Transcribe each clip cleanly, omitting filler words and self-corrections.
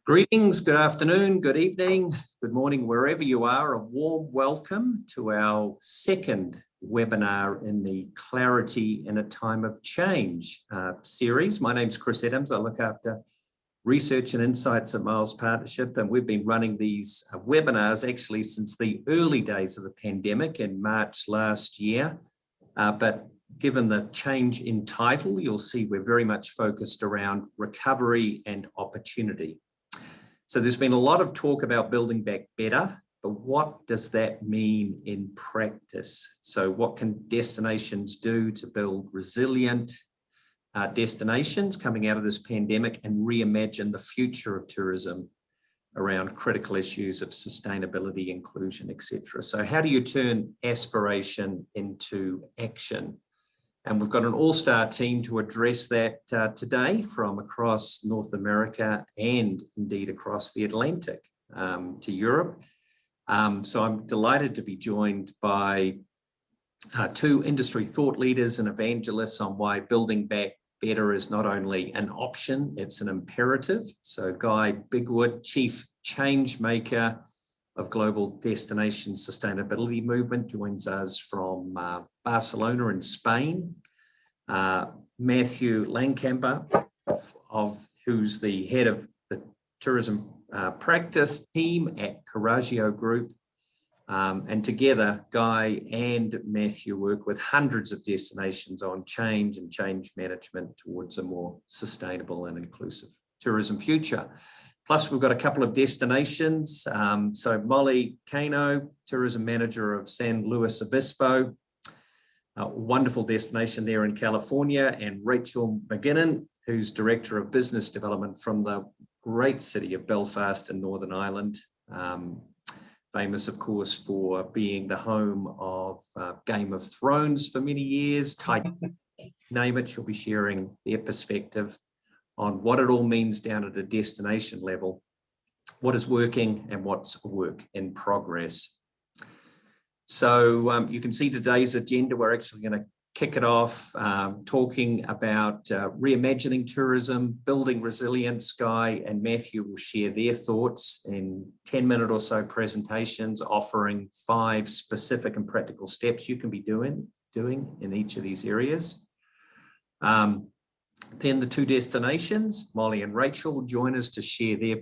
Greetings, good afternoon, good evening, good morning, wherever you are. A warm welcome to our second webinar in the Clarity in a Time of Change series. My name's Chris Adams. I look after research and insights at Miles Partnership, and we've been running these webinars actually since the early days of the pandemic in March last year. But given the change in title, you'll see we're very much focused around recovery and opportunity. So there's been a lot of talk about building back better, but what does that mean in practice? So what can destinations do to build resilient destinations coming out of this pandemic and reimagine the future of tourism around critical issues of sustainability, inclusion, etc. So how do you turn aspiration into action? And we've got an all-star team to address that today from across North America and indeed across the Atlantic to Europe. So I'm delighted to be joined by two industry thought leaders and evangelists on why building back better is not only an option, it's an imperative. So Guy Bigwood, Chief Change Maker of Global Destination Sustainability Movement, joins us from Barcelona in Spain. Matthew Langkamper, who's the head of the tourism practice team at Coragio Group. And together, Guy and Matthew work with hundreds of destinations on change and change management towards a more sustainable and inclusive tourism future. Plus, we've got a couple of destinations. So Molly Cano, tourism manager of San Luis Obispo, a wonderful destination there in California, and Rachel McGinnon, who's director of business development from the great city of Belfast in Northern Ireland. Famous, of course, for being the home of Game of Thrones for many years. Titanic, name it, she'll be sharing their perspective on what it all means down at a destination level, what is working and what's a work in progress. So you can see today's agenda. We're actually going to kick it off talking about reimagining tourism, building resilience. Guy and Matthew will share their thoughts in 10-minute or so presentations, offering 5 specific and practical steps you can be doing in each of these areas. Then the two destinations, Molly and Rachel, will join us to share their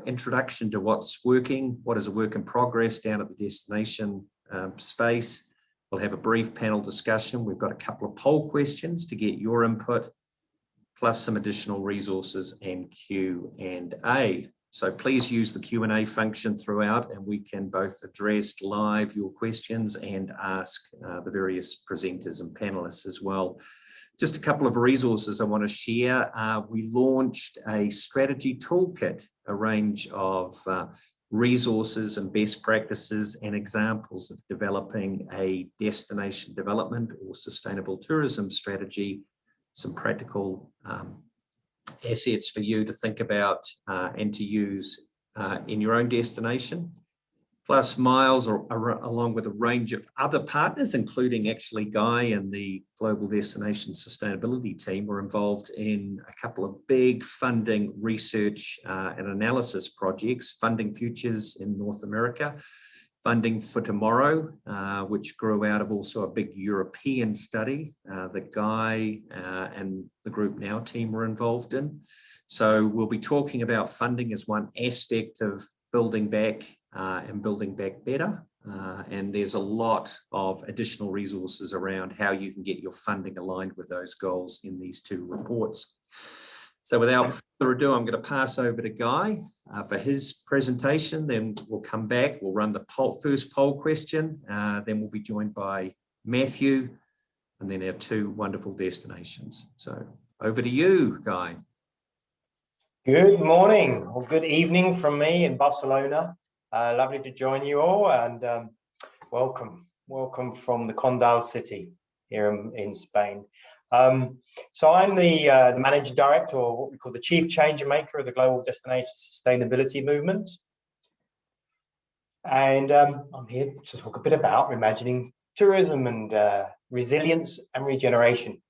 introduction to what's working, what is a work in progress down at the destination space. We'll have a brief panel discussion. We've got a couple of poll questions to get your input, plus some additional resources and Q&A. So please use the Q&A function throughout, and we can both address live your questions and ask the various presenters and panelists as well. Just a couple of resources I want to share. We launched a strategy toolkit, a range of resources and best practices and examples of developing a destination development or sustainable tourism strategy, some practical assets for you to think about and to use in your own destination. Plus Miles, along with a range of other partners, including actually Guy and the Global Destination Sustainability team, were involved in a couple of big funding research and analysis projects, Funding Futures in North America, Funding for Tomorrow, which grew out of also a big European study that Guy and the Group Now team were involved in. So we'll be talking about funding as one aspect of building back and building back better. And there's a lot of additional resources around how you can get your funding aligned with those goals in these two reports. So without further ado, I'm going to pass over to Guy for his presentation. Then we'll come back. We'll run the first poll question. Then we'll be joined by Matthew, and then our two wonderful destinations. So over to you, Guy. Good morning or good evening from me in Barcelona. Lovely to join you all, and welcome from the Condal city here in Spain. So I'm the managing director, or what we call the chief change maker of the Global Destination Sustainability Movement. And I'm here to talk a bit about reimagining tourism and resilience and regeneration.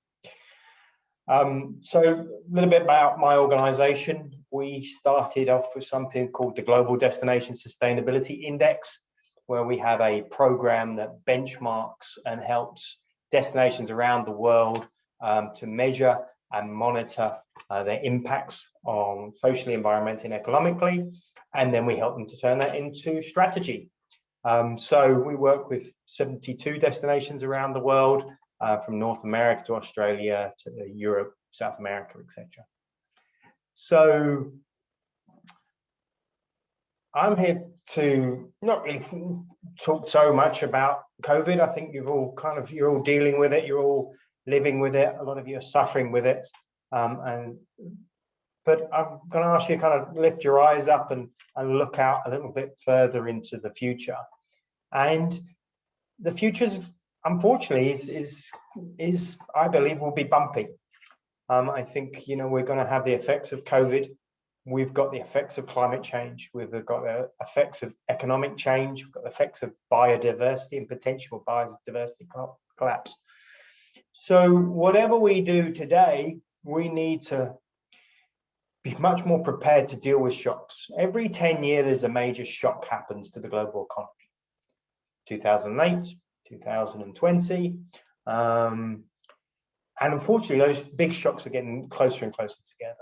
So a little bit about my organization. We started off with something called the Global Destination Sustainability Index, where we have a program that benchmarks and helps destinations around the world to measure and monitor their impacts on socially, environmentally, and economically. And then we help them to turn that into strategy. So we work with 72 destinations around the world, from North America to Australia to Europe, South America, etc. So I'm here to not really talk so much about COVID. I think you're all dealing with it. You're all living with it. A lot of you are suffering with it. But I'm going to ask you to kind of lift your eyes up and look out a little bit further into the future. And the future, unfortunately, is I believe will be bumpy. I think, we're going to have the effects of COVID. We've got the effects of climate change. We've got the effects of economic change. We've got the effects of biodiversity and potential biodiversity collapse. So whatever we do today, we need to be much more prepared to deal with shocks. Every 10 years, there's a major shock happens to the global economy. 2008, 2020. And unfortunately, those big shocks are getting closer and closer together.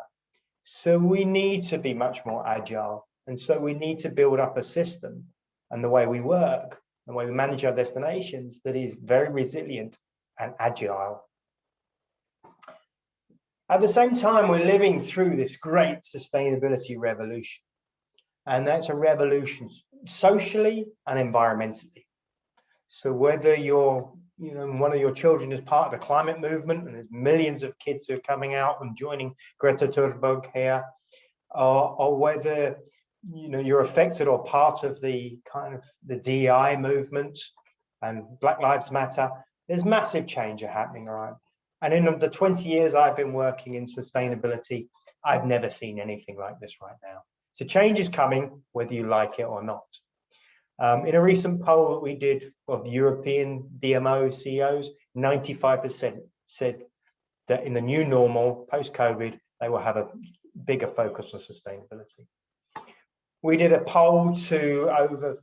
So we need to be much more agile. And so we need to build up a system and the way we work, the way we manage our destinations that is very resilient and agile. At the same time, we're living through this great sustainability revolution. And that's a revolution socially and environmentally. So whether you're, one of your children is part of the climate movement, and there's millions of kids who are coming out and joining Greta Thunberg here, or whether, you're affected or part of the the DEI movement and Black Lives Matter, there's massive change happening around. And in the 20 years I've been working in sustainability, I've never seen anything like this right now. So change is coming, whether you like it or not. In a recent poll that we did of European DMO CEOs, 95% said that in the new normal, post-COVID, they will have a bigger focus on sustainability. We did a poll to over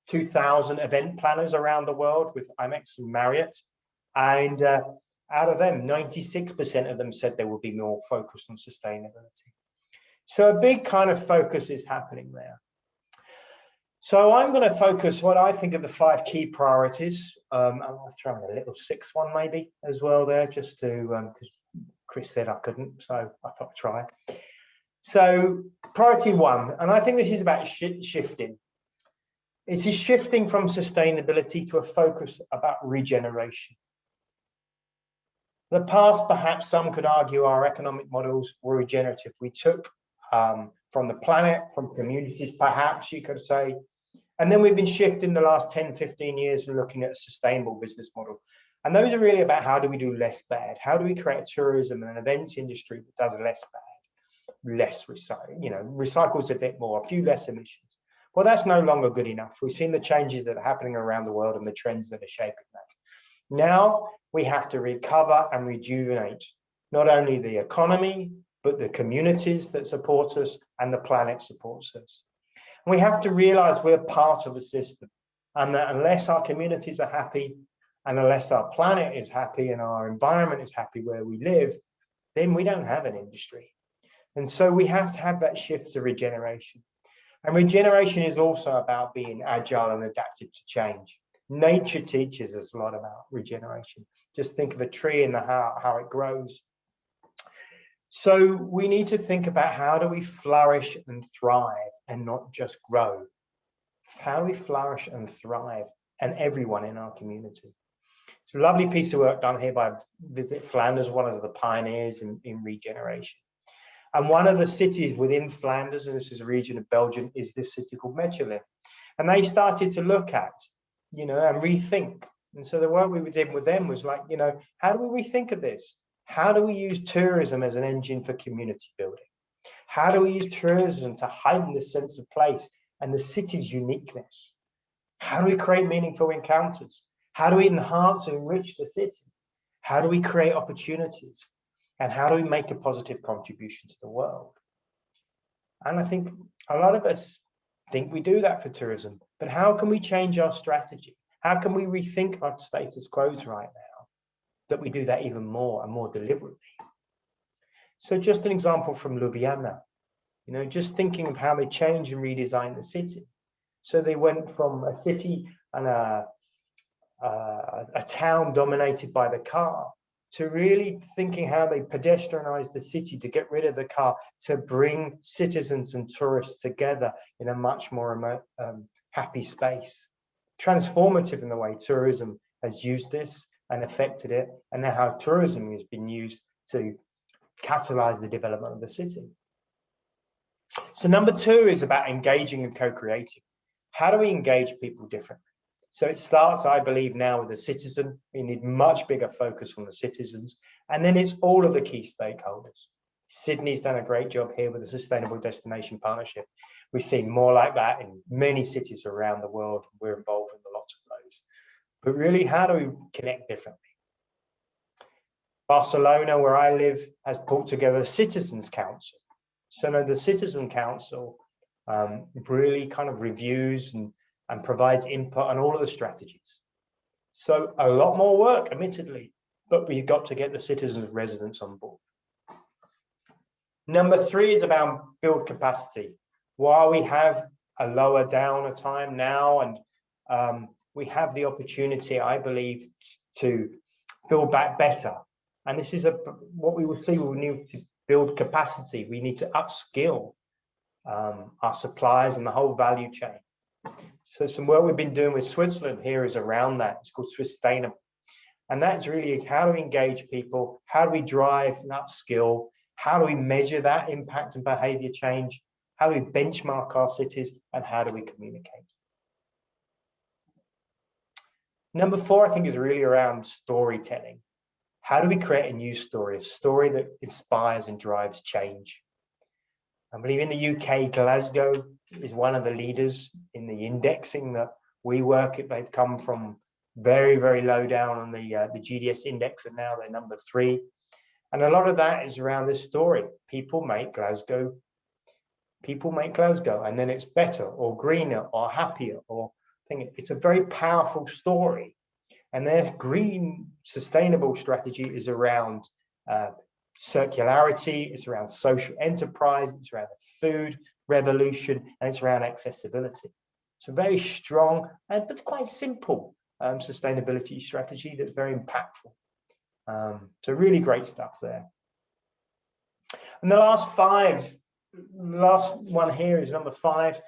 2,000 event planners around the world with Amex and Marriott, and out of them, 96% of them said they will be more focused on sustainability. So a big kind of focus is happening there. So I'm going to focus what I think are the 5 key priorities. I'll throw in a little 6th one maybe as well there, just to, because Chris said I couldn't, so I thought I'd try. So priority 1, and I think this is about shifting. It is shifting from sustainability to a focus about regeneration. In the past, perhaps some could argue our economic models were regenerative. We took from the planet, from communities, perhaps you could say. And then we've been shifting the last 10, 15 years and looking at a sustainable business model. And those are really about how do we do less bad? How do we create a tourism and an events industry that does less bad, less recycles a bit more, a few less emissions? Well, that's no longer good enough. We've seen the changes that are happening around the world and the trends that are shaping that. Now we have to recover and rejuvenate not only the economy, but the communities that support us and the planet supports us. And we have to realize we're part of a system, and that unless our communities are happy and unless our planet is happy and our environment is happy where we live, then we don't have an industry. And so we have to have that shift to regeneration. And regeneration is also about being agile and adaptive to change. Nature teaches us a lot about regeneration. Just think of a tree and how it grows. So we need to think about how do we flourish and thrive and not just grow. How do we flourish and thrive, and everyone in our community? It's a lovely piece of work done here by Visit Flanders, one of the pioneers in regeneration. And one of the cities within Flanders, and this is a region of Belgium, is this city called Mechelen. And they started to look at, and rethink. And so the work we did with them was like, how do we rethink of this? How do we use tourism as an engine for community building? How do we use tourism to heighten the sense of place and the city's uniqueness? How do we create meaningful encounters? How do we enhance and enrich the city? How do we create opportunities? And how do we make a positive contribution to the world? And I think a lot of us think we do that for tourism, but how can we change our strategy? How can we rethink our status quos right now that we do that even more and more deliberately? So just an example from Ljubljana, just thinking of how they changed and redesigned the city. So they went from a city and a town dominated by the car to really thinking how they pedestrianized the city to get rid of the car, to bring citizens and tourists together in a much more happy space. Transformative in the way tourism has used this and affected it, and now how tourism has been used to catalyze the development of the city. So number 2 is about engaging and co-creating. How do we engage people differently? So it starts, I believe, now with the citizen. We need much bigger focus on the citizens. And then it's all of the key stakeholders. Sydney's done a great job here with the Sustainable Destination Partnership. We've seen more like that in many cities around the world. We're involved in lots of those. But really, how do we connect differently? Barcelona, where I live, has pulled together a Citizens Council. So now the Citizen Council really kind of reviews and provides input on all of the strategies. So a lot more work, admittedly, but we've got to get the citizens, residents on board. Number 3 is about build capacity. While we have a lower down time now, and we have the opportunity, I believe, to build back better. And this is what we will see. We need to build capacity. We need to upskill our suppliers and the whole value chain. So some work we've been doing with Switzerland here is around that. It's called Sustainable. And that's really how do we engage people? How do we drive and upskill? How do we measure that impact and behavior change? How do we benchmark our cities? And how do we communicate? Number 4, I think, is really around storytelling. How do we create a new story, a story that inspires and drives change? I believe in the UK, Glasgow is one of the leaders in the indexing that we work at. They've come from very, very low down on the GDS index, and now they're number 3. And a lot of that is around this story. People make Glasgow, and then it's better or greener or happier. It's a very powerful story. And their green sustainable strategy is around circularity, it's around social enterprise, it's around the food revolution, and it's around accessibility. It's a very strong but quite simple sustainability strategy that's very impactful. So really great stuff there. And the last one here is number 5,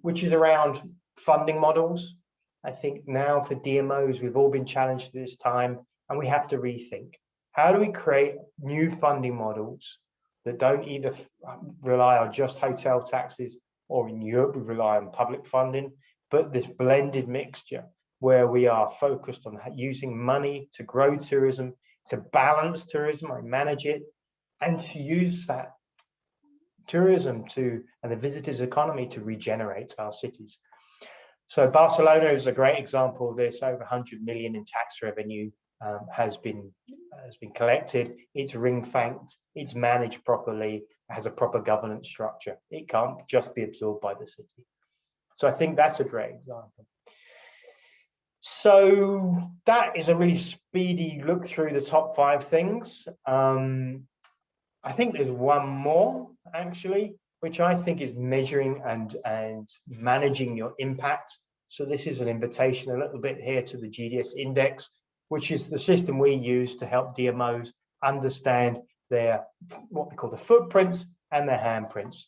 which is around funding models. I think now for DMOs, we've all been challenged at this time, and we have to rethink. How do we create new funding models that don't either rely on just hotel taxes, or in Europe, we rely on public funding, but this blended mixture where we are focused on using money to grow tourism, to balance tourism, and manage it, and to use that tourism and the visitors' economy to regenerate our cities. So Barcelona is a great example of this. Over 100 million in tax revenue has been collected. It's ring-fenced, it's managed properly, it has a proper governance structure. It can't just be absorbed by the city. So I think that's a great example. So that is a really speedy look through the top 5 things. I think there's one more, actually, which I think is measuring and managing your impact. So this is an invitation a little bit here to the GDS index, which is the system we use to help DMOs understand their, what we call the footprints and their handprints.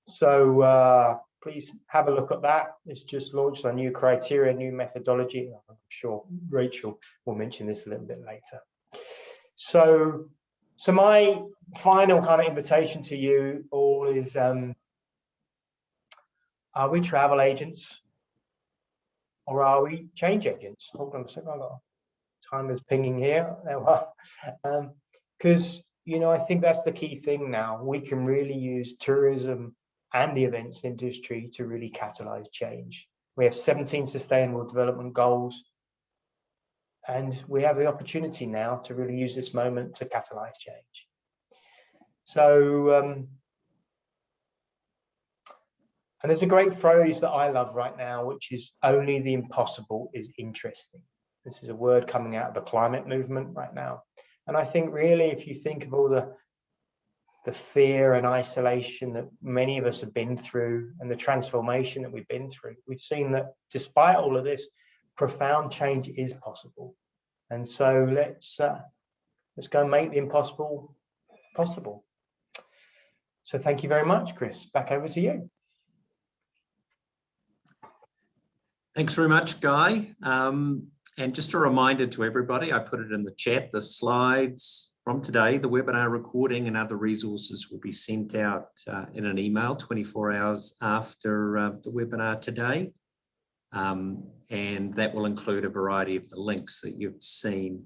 So please have a look at that. It's just launched a new criteria, new methodology. I'm sure Rachel will mention this a little bit later. So my final kind of invitation to you all is, are we travel agents or are we change agents? Hold on a second, I've got time is pinging here. Because, I think that's the key thing now. We can really use tourism and the events industry to really catalyze change. We have 17 sustainable development goals. And we have the opportunity now to really use this moment to catalyze change. So, and there's a great phrase that I love right now, which is only the impossible is interesting. This is a word coming out of the climate movement right now. And I think really, if you think of all the fear and isolation that many of us have been through and the transformation that we've been through, we've seen that despite all of this, profound change is possible. And so let's go and make the impossible possible. So thank you very much, Chris. Back over to you. Thanks very much, Guy. And just a reminder to everybody, I put it in the chat, the slides from today, the webinar recording and other resources will be sent out in an email 24 hours after the webinar today. And that will include a variety of the links that you've seen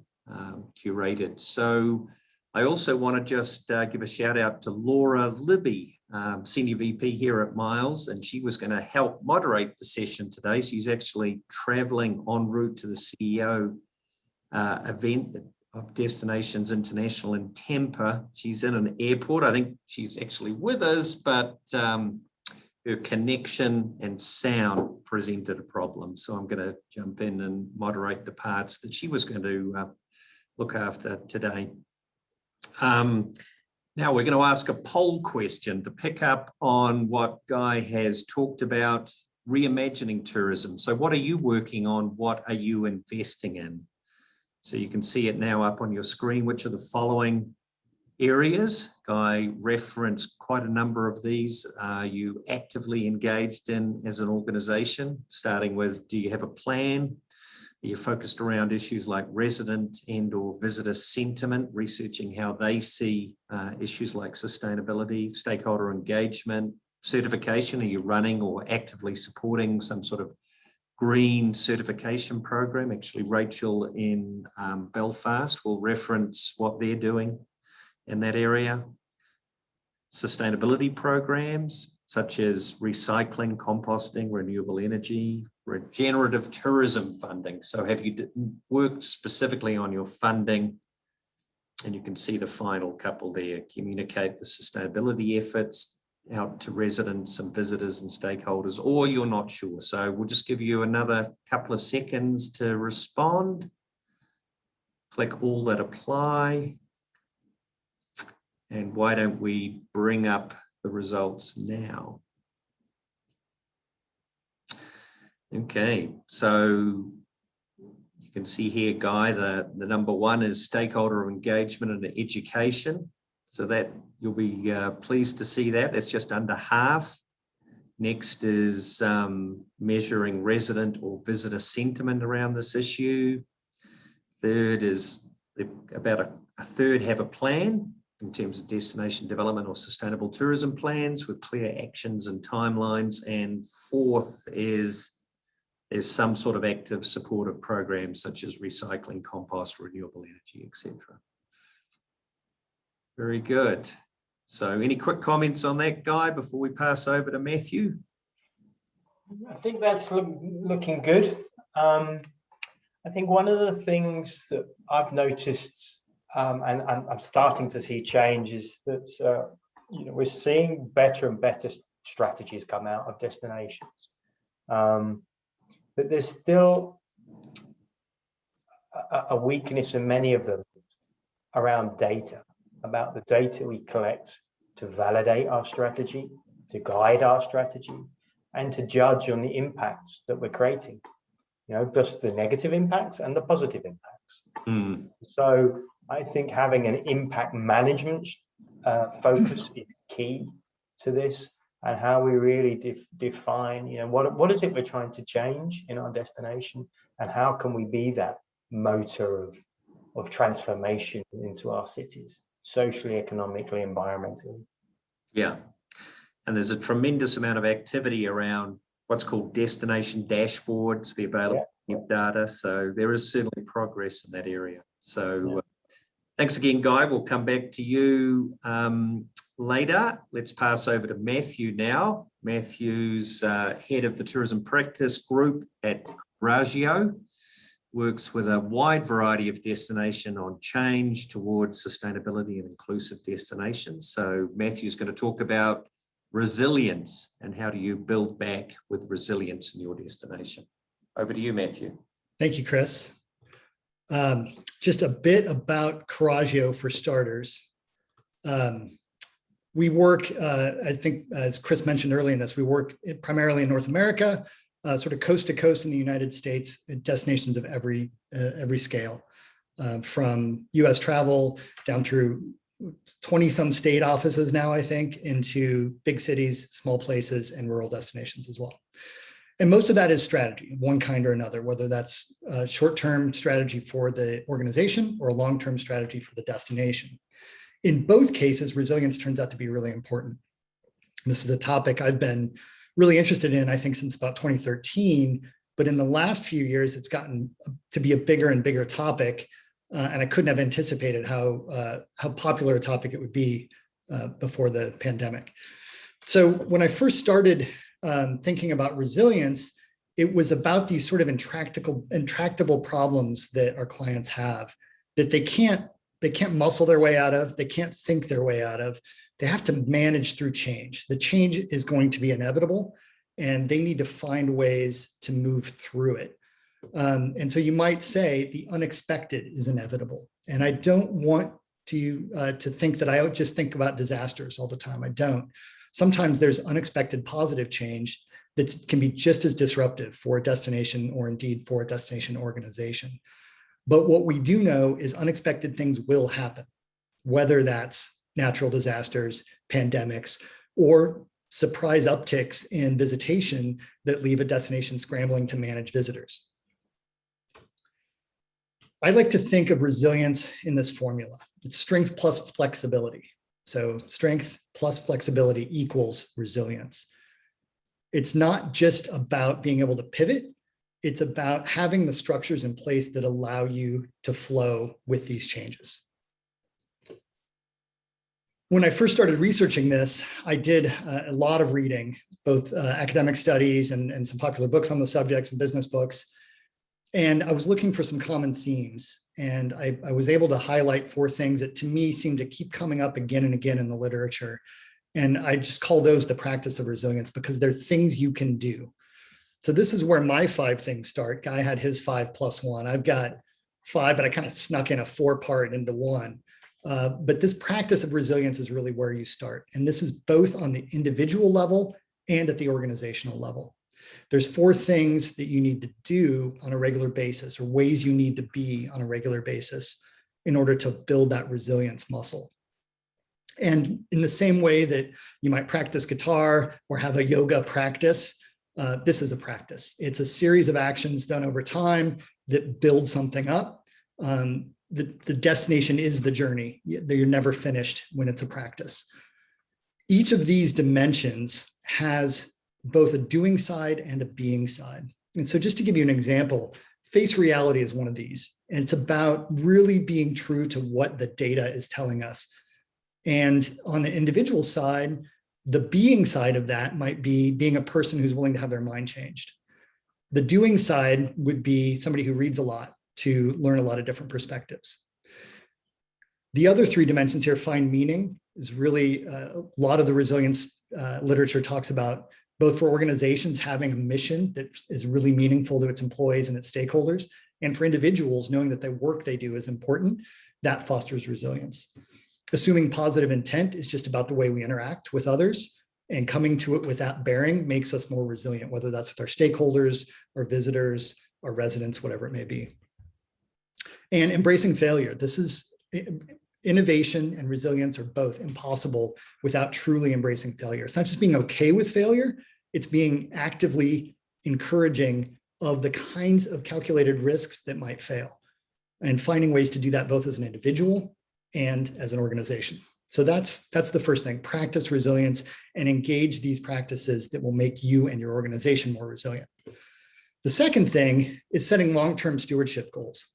curated. So I also want to just give a shout out to Laura Libby, Senior VP here at Miles, and she was going to help moderate the session today. She's actually traveling en route to the CEO event of Destinations International in Tampa. She's in an airport. I think she's actually with us, but her connection and sound presented a problem. So I'm going to jump in and moderate the parts that she was going to look after today. Now we're going to ask a poll question to pick up on what Guy has talked about, reimagining tourism. So what are you working on? What are you investing in? So you can see it now up on your screen. Which of the following areas, Guy referenced quite a number of these, are you actively engaged in as an organization, starting with, do you have a plan? Are you focused around issues like resident and or visitor sentiment, researching how they see issues like sustainability, stakeholder engagement, certification? Are you running or actively supporting some sort of green certification program? Actually, Rachel in Belfast will reference what they're doing in that area. Sustainability programs such as recycling, composting, renewable energy, regenerative tourism funding. So have you worked specifically on your funding? And you can see the final couple there, communicate the sustainability efforts out to residents and visitors and stakeholders, or you're not sure. So we'll just give you another couple of seconds to respond. Click all that apply. And why don't we bring up the results now? Okay, so you can see here, Guy, the number one is stakeholder engagement and education. So that you'll be pleased to see that. It's just under half. Next is measuring resident or visitor sentiment around this issue. Third is about a third have a plan in terms of destination development or sustainable tourism plans with clear actions and timelines. And fourth is there's some sort of active supportive programs such as recycling, compost, renewable energy, etc. Very good. So any quick comments on that, Guy, before we pass over to Matthew? I think that's looking good. I think one of the things that I've noticed and I'm starting to see change is that we're seeing better and better strategies come out of destinations. But there's still a weakness in many of them around data, about the data we collect to validate our strategy, to guide our strategy, and to judge on the impacts that we're creating, just the negative impacts and the positive impacts. Mm. So I think having an impact management focus is key to this, and how we really define, what is it we're trying to change in our destination, and how can we be that motor of transformation into our cities, socially, economically, environmentally. Yeah, and there's a tremendous amount of activity around what's called destination dashboards, the availability of data. So there is certainly progress in that area. So thanks again, Guy. We'll come back to you later. Let's pass over to Matthew now. Matthew's head of the tourism practice group at Cocreating. works with a wide variety of destination on change towards sustainability and inclusive destinations. So Matthew's going to talk about resilience and how do you build back with resilience in your destination. Over to you, Matthew. Thank you, Chris. Just a bit about Coraggio for starters. We work, I think, as Chris mentioned earlier in this, we work primarily in North America, sort of coast to coast in the United States, at destinations of every scale, from US travel down through 20-some state offices now, I think, into big cities, small places, and rural destinations as well. And most of that is strategy, one kind or another, whether that's a short-term strategy for the organization or a long-term strategy for the destination. In both cases, resilience turns out to be really important. This is a topic I've been really interested in, I think, since about 2013, but in the last few years, it's gotten to be a bigger and bigger topic, and I couldn't have anticipated how popular a topic it would be before the pandemic. So when I first started thinking about resilience, it was about these sort of intractable problems that our clients have that they can't muscle their way out of, they can't think their way out of. They have to manage through change. The change is going to be inevitable, and they need to find ways to move through it. And so you might say the unexpected is inevitable. And I don't want to think that I just think about disasters all the time. I don't. Sometimes there's unexpected positive change that can be just as disruptive for a destination or indeed for a destination organization. But what we do know is unexpected things will happen, whether that's natural disasters, pandemics, or surprise upticks in visitation that leave a destination scrambling to manage visitors. I like to think of resilience in this formula. It's strength plus flexibility. So strength plus flexibility equals resilience. It's not just about being able to pivot. It's about having the structures in place that allow you to flow with these changes. When I first started researching this, I did a lot of reading, both academic studies and some popular books on the subjects and business books. And I was looking for some common themes. And I was able to highlight 4 things that to me seem to keep coming up again and again in the literature. And I just call those the practice of resilience because they're things you can do. So this is where my 5 things start. Guy had his 5 plus 1. I've got 5, but I kind of snuck in a 4-part into 1. But this practice of resilience is really where you start. And this is both on the individual level and at the organizational level. There's 4 things that you need to do on a regular basis, or ways you need to be on a regular basis in order to build that resilience muscle. And in the same way that you might practice guitar or have a yoga practice, this is a practice. It's a series of actions done over time that build something up. The destination is the journey. You're never finished when it's a practice. Each of these dimensions has both a doing side and a being side. And so just to give you an example, face reality is one of these. And it's about really being true to what the data is telling us. And on the individual side, the being side of that might be being a person who's willing to have their mind changed. The doing side would be somebody who reads a lot to learn a lot of different perspectives. The other 3 dimensions here, find meaning, is really a lot of the resilience literature talks about, both for organizations having a mission that is really meaningful to its employees and its stakeholders, and for individuals knowing that the work they do is important. That fosters resilience. Assuming positive intent is just about the way we interact with others, and coming to it with that bearing makes us more resilient, whether that's with our stakeholders, our visitors, our residents, whatever it may be. And embracing failure. This is innovation and resilience are both impossible without truly embracing failure. It's not just being okay with failure, it's being actively encouraging of the kinds of calculated risks that might fail, and finding ways to do that both as an individual and as an organization. So that's the first thing, practice resilience and engage these practices that will make you and your organization more resilient. The second thing is setting long-term stewardship goals.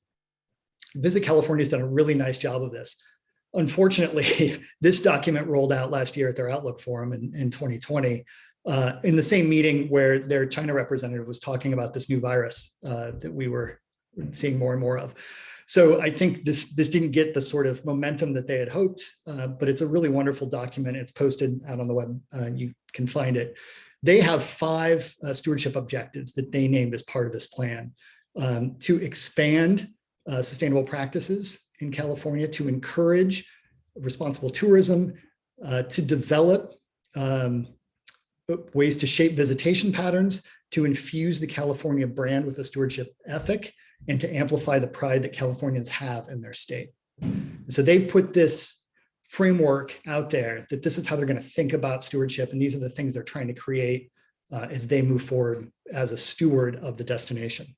Visit California has done a really nice job of this. Unfortunately, this document rolled out last year at their Outlook Forum in 2020, in the same meeting where their China representative was talking about this new virus that we were seeing more and more of. So I think this didn't get the sort of momentum that they had hoped, but it's a really wonderful document. It's posted out on the web. You can find it. They have 5 stewardship objectives that they named as part of this plan to expand sustainable practices in California, to encourage responsible tourism, to develop ways to shape visitation patterns, to infuse the California brand with a stewardship ethic, and to amplify the pride that Californians have in their state. And so they've put this framework out there that this is how they're going to think about stewardship, and these are the things they're trying to create as they move forward as a steward of the destination.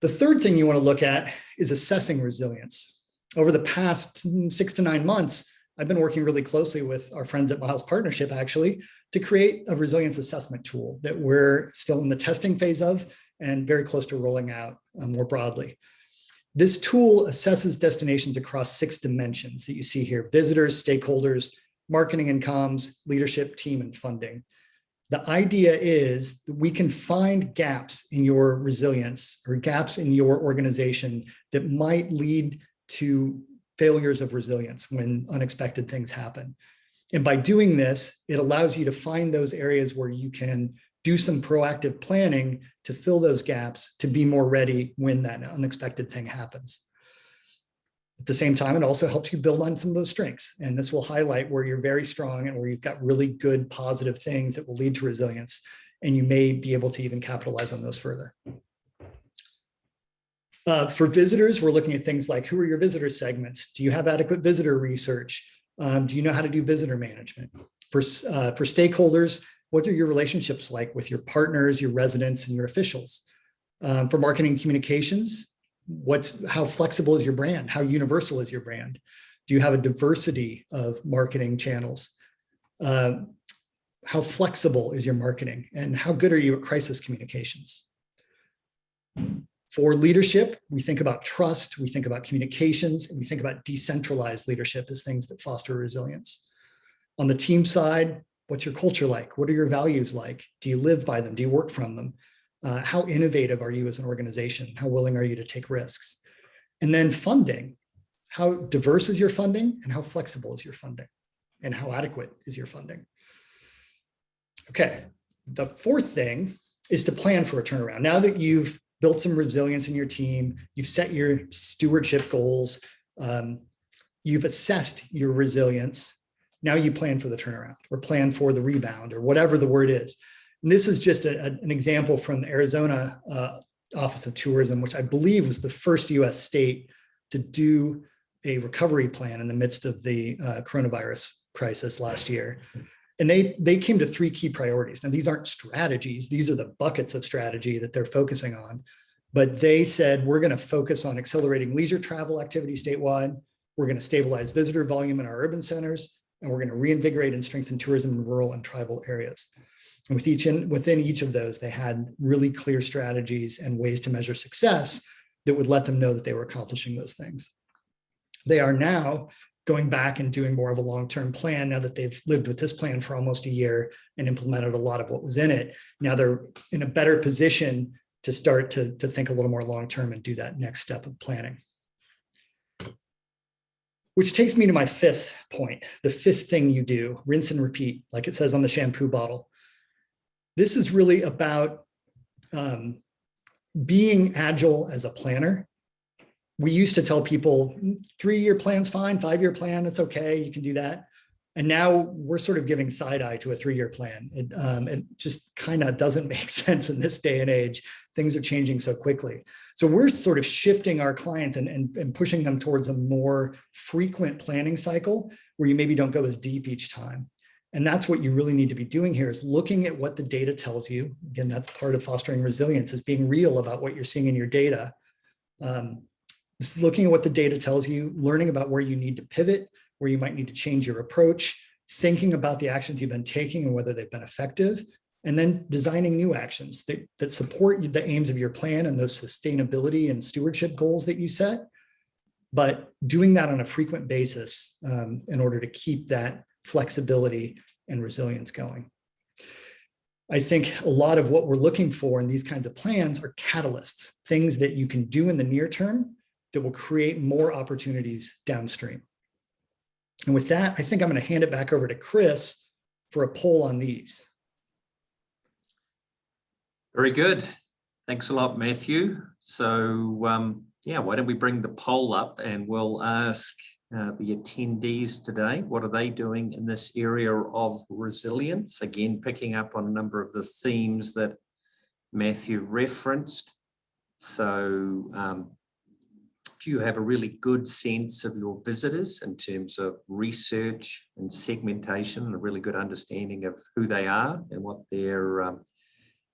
The third thing you want to look at is assessing resilience. Over the past 6 to 9 months, I've been working really closely with our friends at Miles Partnership, actually, to create a resilience assessment tool that we're still in the testing phase of and very close to rolling out more broadly. This tool assesses destinations across 6 dimensions that you see here: visitors, stakeholders, marketing and comms, leadership, team, and funding. The idea is that we can find gaps in your resilience or gaps in your organization that might lead to failures of resilience when unexpected things happen. And by doing this, it allows you to find those areas where you can do some proactive planning to fill those gaps, to be more ready when that unexpected thing happens. At the same time, it also helps you build on some of those strengths. And this will highlight where you're very strong and where you've got really good positive things that will lead to resilience. And you may be able to even capitalize on those further. For visitors, we're looking at things like, who are your visitor segments? Do you have adequate visitor research? Do you know how to do visitor management? For stakeholders, what are your relationships like with your partners, your residents, and your officials? For marketing communications, how flexible is your brand? How universal is your brand? Do you have a diversity of marketing channels? How flexible is your marketing? And how good are you at crisis communications? For leadership, we think about trust, we think about communications, and we think about decentralized leadership as things that foster resilience. On the team side, what's your culture like? What are your values like? Do you live by them? Do you work from them? How innovative are you as an organization? How willing are you to take risks? And then funding. How diverse is your funding, and how flexible is your funding? And how adequate is your funding? Okay, the fourth thing is to plan for a turnaround. Now that you've built some resilience in your team, you've set your stewardship goals, you've assessed your resilience, now you plan for the turnaround or plan for the rebound or whatever the word is. And this is just an example from the Arizona Office of Tourism, which I believe was the first US state to do a recovery plan in the midst of the coronavirus crisis last year. And they came to 3 key priorities. Now, these aren't strategies. These are the buckets of strategy that they're focusing on. But they said, we're going to focus on accelerating leisure travel activity statewide. We're going to stabilize visitor volume in our urban centers. And we're going to reinvigorate and strengthen tourism in rural and tribal areas. And within each of those, they had really clear strategies and ways to measure success that would let them know that they were accomplishing those things. They are now going back and doing more of a long-term plan now that they've lived with this plan for almost a year and implemented a lot of what was in it. Now they're in a better position to start to think a little more long-term and do that next step of planning. Which takes me to my 5th point, the 5th thing you do, rinse and repeat, like it says on the shampoo bottle. This is really about being agile as a planner. We used to tell people 3-year plan's fine, 5-year plan, it's okay, you can do that. And now we're sort of giving side eye to a 3-year plan. It just kind of doesn't make sense in this day and age. Things are changing so quickly. So we're sort of shifting our clients and pushing them towards a more frequent planning cycle where you maybe don't go as deep each time. And that's what you really need to be doing here, is looking at what the data tells you. Again, that's part of fostering resilience, is being real about what you're seeing in your data. Just looking at what the data tells you, learning about where you need to pivot, where you might need to change your approach, thinking about the actions you've been taking and whether they've been effective, and then designing new actions that support the aims of your plan and those sustainability and stewardship goals that you set, but doing that on a frequent basis in order to keep that flexibility and resilience going. I think a lot of what we're looking for in these kinds of plans are catalysts, things that you can do in the near term that will create more opportunities downstream. And with that, I think I'm going to hand it back over to Chris for a poll on these. Very good. Thanks a lot, Matthew. So yeah, why don't we bring the poll up and we'll ask the attendees today, what are they doing in this area of resilience? Again, picking up on a number of the themes that Matthew referenced. So do you have a really good sense of your visitors in terms of research and segmentation, and a really good understanding of who they are and what their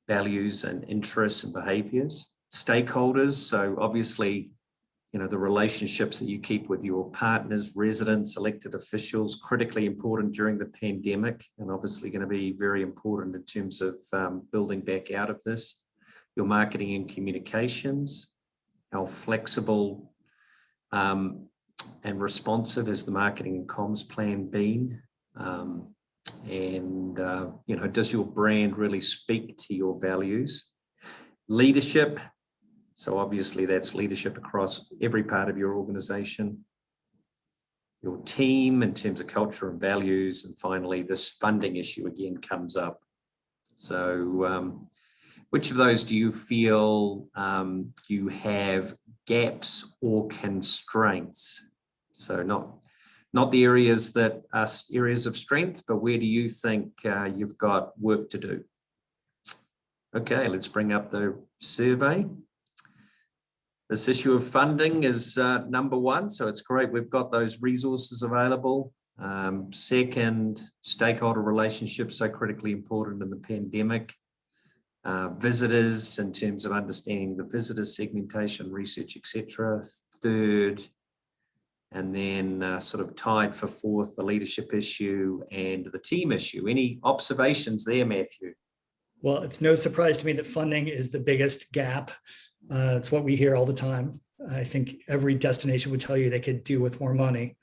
values and interests and behaviors? Stakeholders, so obviously, the relationships that you keep with your partners, residents, elected officials, critically important during the pandemic, and obviously going to be very important in terms of building back out of this. Your marketing and communications, how flexible and responsive has the marketing and comms plan been? Does your brand really speak to your values? Leadership. So obviously that's leadership across every part of your organization. Your team in terms of culture and values. And finally, this funding issue again comes up. So which of those do you feel you have gaps or constraints? So not the areas that are areas of strength, but where do you think you've got work to do? Okay, let's bring up the survey. This issue of funding is number one, so it's great we've got those resources available. Second, stakeholder relationships, so critically important in the pandemic. Visitors, in terms of understanding the visitor segmentation, research, etc. Third, and then sort of tied for fourth, the leadership issue and the team issue. Any observations there, Matthew? Well, it's no surprise to me that funding is the biggest gap. It's what we hear all the time. I think every destination would tell you they could do with more money.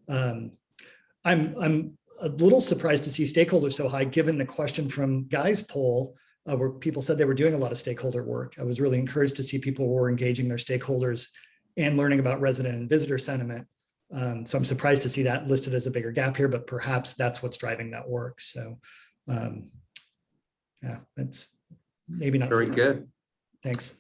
I'm a little surprised to see stakeholders so high, given the question from Guy's poll, where people said they were doing a lot of stakeholder work. I was really encouraged to see people were engaging their stakeholders and learning about resident and visitor sentiment. So I'm surprised to see that listed as a bigger gap here, but perhaps that's what's driving that work. So yeah, that's maybe not very good. Thanks.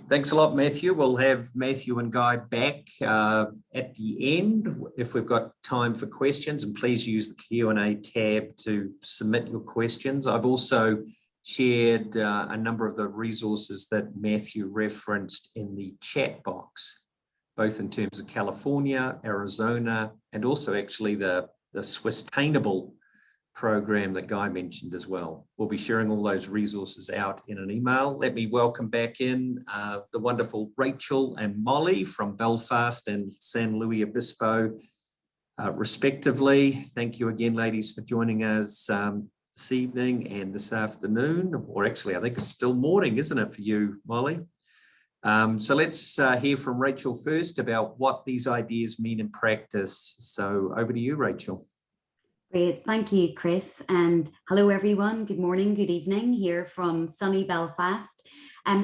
Thanks a lot, Matthew. We'll have Matthew and Guy back at the end if we've got time for questions, and please use the Q&A tab to submit your questions. I've also shared a number of the resources that Matthew referenced in the chat box, both in terms of California, Arizona, and also actually the Swisstainable program that Guy mentioned as well. We'll be sharing all those resources out in an email. Let me welcome back in the wonderful Rachel and Molly from Belfast and San Luis Obispo, respectively. Thank you again, ladies, for joining us this evening and this afternoon, or actually, I think it's still morning, isn't it, for you, Molly? So let's hear from Rachel first about what these ideas mean in practice. So over to you, Rachel. Great, thank you, Chris, and hello everyone. Good morning, good evening here from sunny Belfast.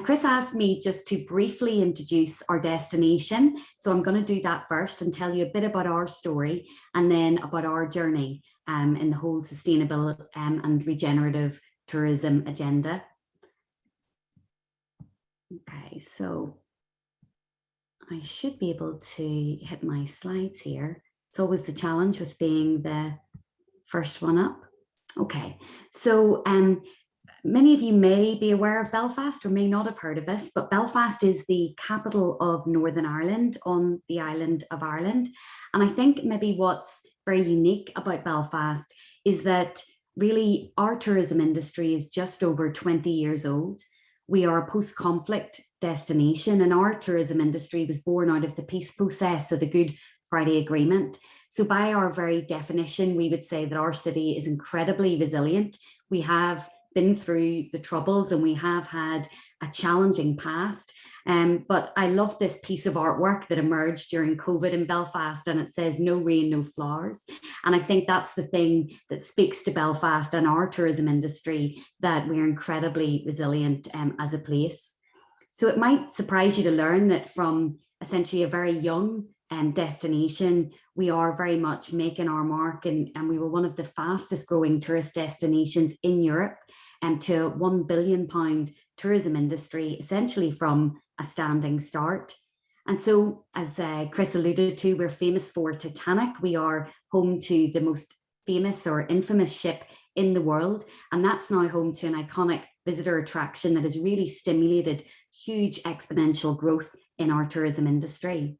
Chris asked me just to briefly introduce our destination, so I'm going to do that first and tell you a bit about our story and then about our journey in the whole sustainable and regenerative tourism agenda. Okay, so I should be able to hit my slides here. It's always the challenge with being the first one up. Okay, so many of you may be aware of Belfast or may not have heard of us, but Belfast is the capital of Northern Ireland on the island of Ireland. And I think maybe what's very unique about Belfast is that really our tourism industry is just over 20 years old. We are a post-conflict destination, and our tourism industry was born out of the peace process of the Good Friday Agreement. So by our very definition, we would say that our city is incredibly resilient. We have been through the troubles and we have had a challenging past. But I love this piece of artwork that emerged during COVID in Belfast, and it says no rain, no flowers. And I think that's the thing that speaks to Belfast and our tourism industry, that we're incredibly resilient as a place. So it might surprise you to learn that from essentially a very young destination, we are very much making our mark, and we were one of the fastest growing tourist destinations in Europe, to a £1 billion tourism industry, essentially from a standing start. And so, as Chris alluded to, we're famous for Titanic. We are home to the most famous or infamous ship in the world, and that's now home to an iconic visitor attraction that has really stimulated huge exponential growth in our tourism industry.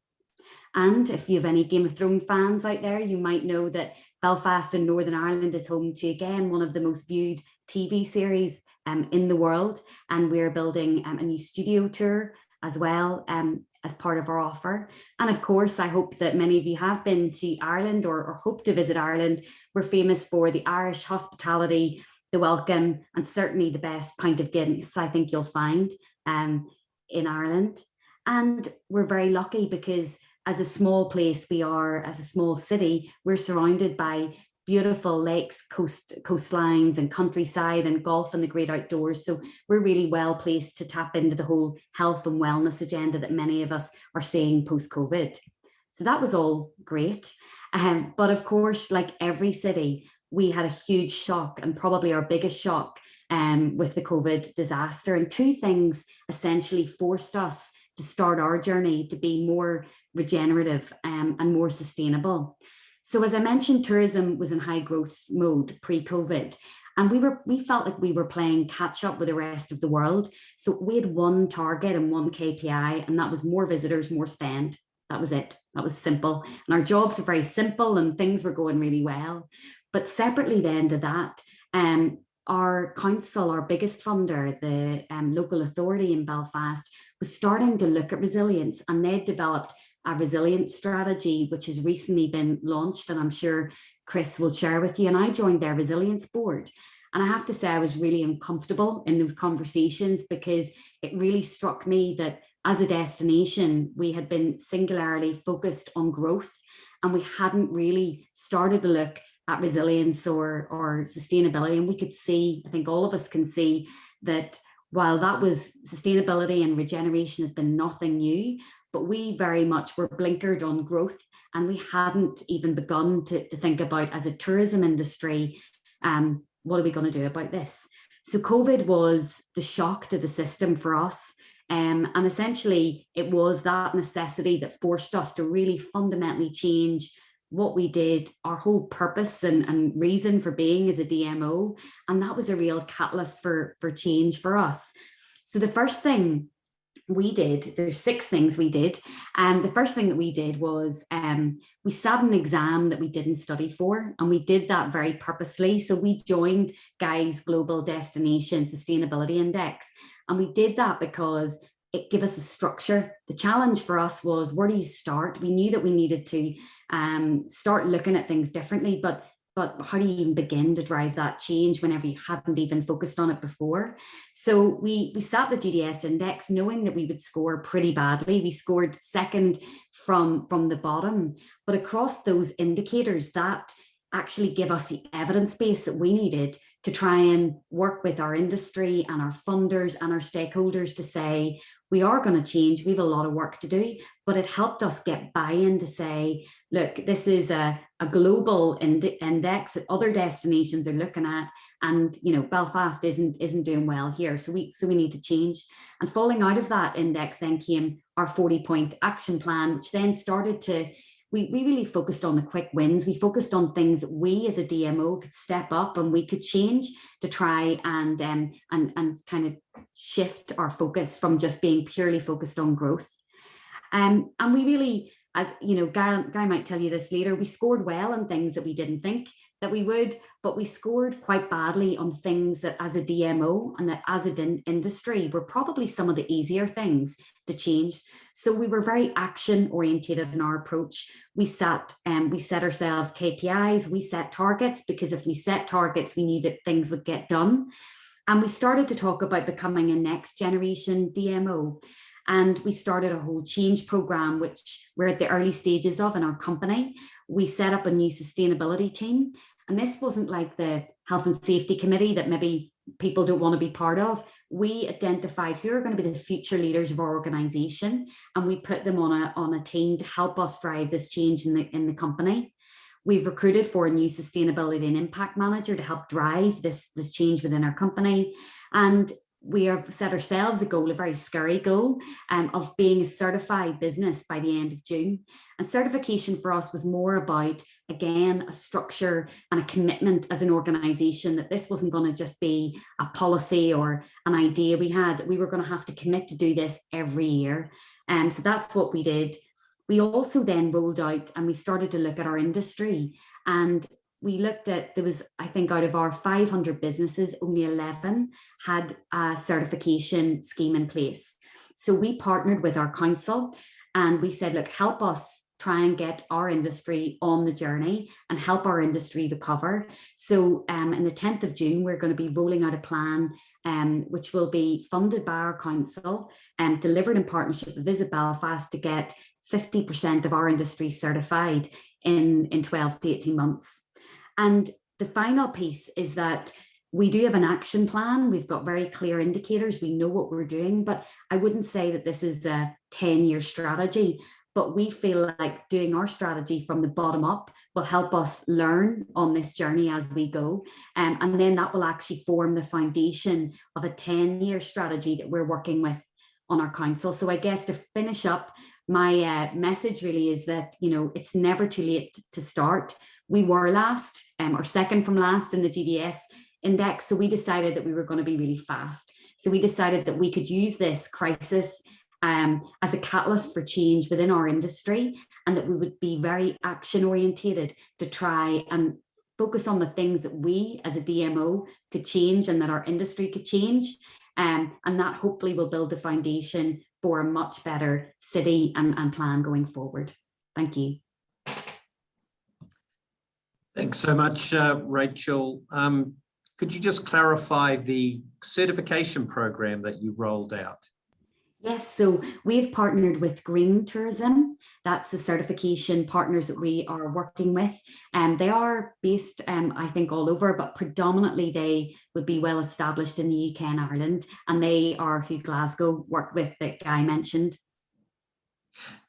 And if you have any Game of Thrones fans out there, you might know that Belfast in Northern Ireland is home to, again, one of the most viewed TV series in the world. And we're building a new studio tour as well as part of our offer. And of course, I hope that many of you have been to Ireland or hope to visit Ireland. We're famous for the Irish hospitality, the welcome, and certainly the best pint of Guinness I think you'll find in Ireland. And we're very lucky because as a small place, as a small city, we're surrounded by beautiful lakes, coastlines and countryside and golf and the great outdoors. So we're really well placed to tap into the whole health and wellness agenda that many of us are seeing post-COVID. So that was all great. But of course, like every city, we had a huge shock, and probably our biggest shock with the COVID disaster. And two things essentially forced us to start our journey to be more regenerative and more sustainable. So as I mentioned, tourism was in high growth mode pre-COVID, and we felt like we were playing catch up with the rest of the world. So we had one target and one KPI, and that was more visitors, more spend. That was it. That was simple. And our jobs were very simple and things were going really well. But separately then to that, our council, our biggest funder, the local authority in Belfast, was starting to look at resilience, and they developed a resilience strategy, which has recently been launched, and I'm sure Chris will share with you. And I joined their resilience board. And I have to say, I was really uncomfortable in those conversations, because it really struck me that as a destination, we had been singularly focused on growth, and we hadn't really started to look at resilience or sustainability. And we could see, I think all of us can see, that while that was sustainability and regeneration has been nothing new, but we very much were blinkered on growth, and we hadn't even begun to think about, as a tourism industry, what are we going to do about this? So COVID was the shock to the system for us. And essentially it was that necessity that forced us to really fundamentally change what we did, our whole purpose and reason for being as a DMO. And that was a real catalyst for change for us. So the first thing we did, there's 6 things we did. And the first thing that we did was we sat an exam that we didn't study for, and we did that very purposely. So we joined Guy's Global Destination Sustainability Index, and we did that because it gave us a structure. The challenge for us was, where do you start? We knew that we needed to start looking at things differently, but how do you even begin to drive that change whenever you hadn't even focused on it before? So we sat the GDS index knowing that we would score pretty badly. We scored second from the bottom, but across those indicators, that actually give us the evidence base that we needed to try and work with our industry and our funders and our stakeholders to say, we are going to change. We have a lot of work to do, but it helped us get buy-in to say, look, this is a global index that other destinations are looking at, and Belfast isn't doing well here, so we need to change. And falling out of that index then came our 40-point action plan, which then started to, we really focused on the quick wins. We focused on things that we as a DMO could step up and we could change to try and kind of shift our focus from just being purely focused on growth. And we really, as Guy might tell you this later, we scored well on things that we didn't think that we would, but we scored quite badly on things that as a DMO and that as an industry were probably some of the easier things to change. So we were very action orientated in our approach. We set ourselves KPIs, we set targets, because if we set targets, we knew that things would get done. And we started to talk about becoming a next generation DMO. And we started a whole change program, which we're at the early stages of in our company. We set up a new sustainability team. And this wasn't like the health and safety committee that maybe people don't want to be part of. We identified who are going to be the future leaders of our organization, and we put them on a team to help us drive this change in the company. We've recruited for a new sustainability and impact manager to help drive this change within our company. And we have set ourselves a goal, a very scary goal, of being a certified business by the end of June. And certification for us was more about, again, a structure and a commitment as an organization, that this wasn't going to just be a policy or an idea we had, that we were going to have to commit to do this every year. So that's what we did. We also then rolled out and we started to look at our industry, and we looked at, there was, I think out of our 500 businesses, only 11 had a certification scheme in place. So we partnered with our council and we said, look, help us try and get our industry on the journey and help our industry recover. So in the 10th of June, we're going to be rolling out a plan which will be funded by our council and delivered in partnership with Visit Belfast to get 50% of our industry certified in 12 to 18 months. And the final piece is that we do have an action plan. We've got very clear indicators. We know what we're doing, but I wouldn't say that this is a 10-year strategy, but we feel like doing our strategy from the bottom up will help us learn on this journey as we go. And then that will actually form the foundation of a 10-year strategy that we're working with on our council. So I guess to finish up, my message really is that, you know, it's never too late to start. We were last or second from last in the GDS index. So we decided that we were going to be really fast. So we decided that we could use this crisis as a catalyst for change within our industry, and that we would be very action orientated to try and focus on the things that we as a DMO could change and that our industry could change. And that hopefully will build the foundation for a much better city and plan going forward. Thank you. Thanks so much, Rachel. Could you just clarify the certification program that you rolled out? Yes, so we've partnered with Green Tourism. That's the certification partners that we are working with. They are based, I think, all over, but predominantly they would be well established in the UK and Ireland, and they are who Glasgow worked with that Guy mentioned.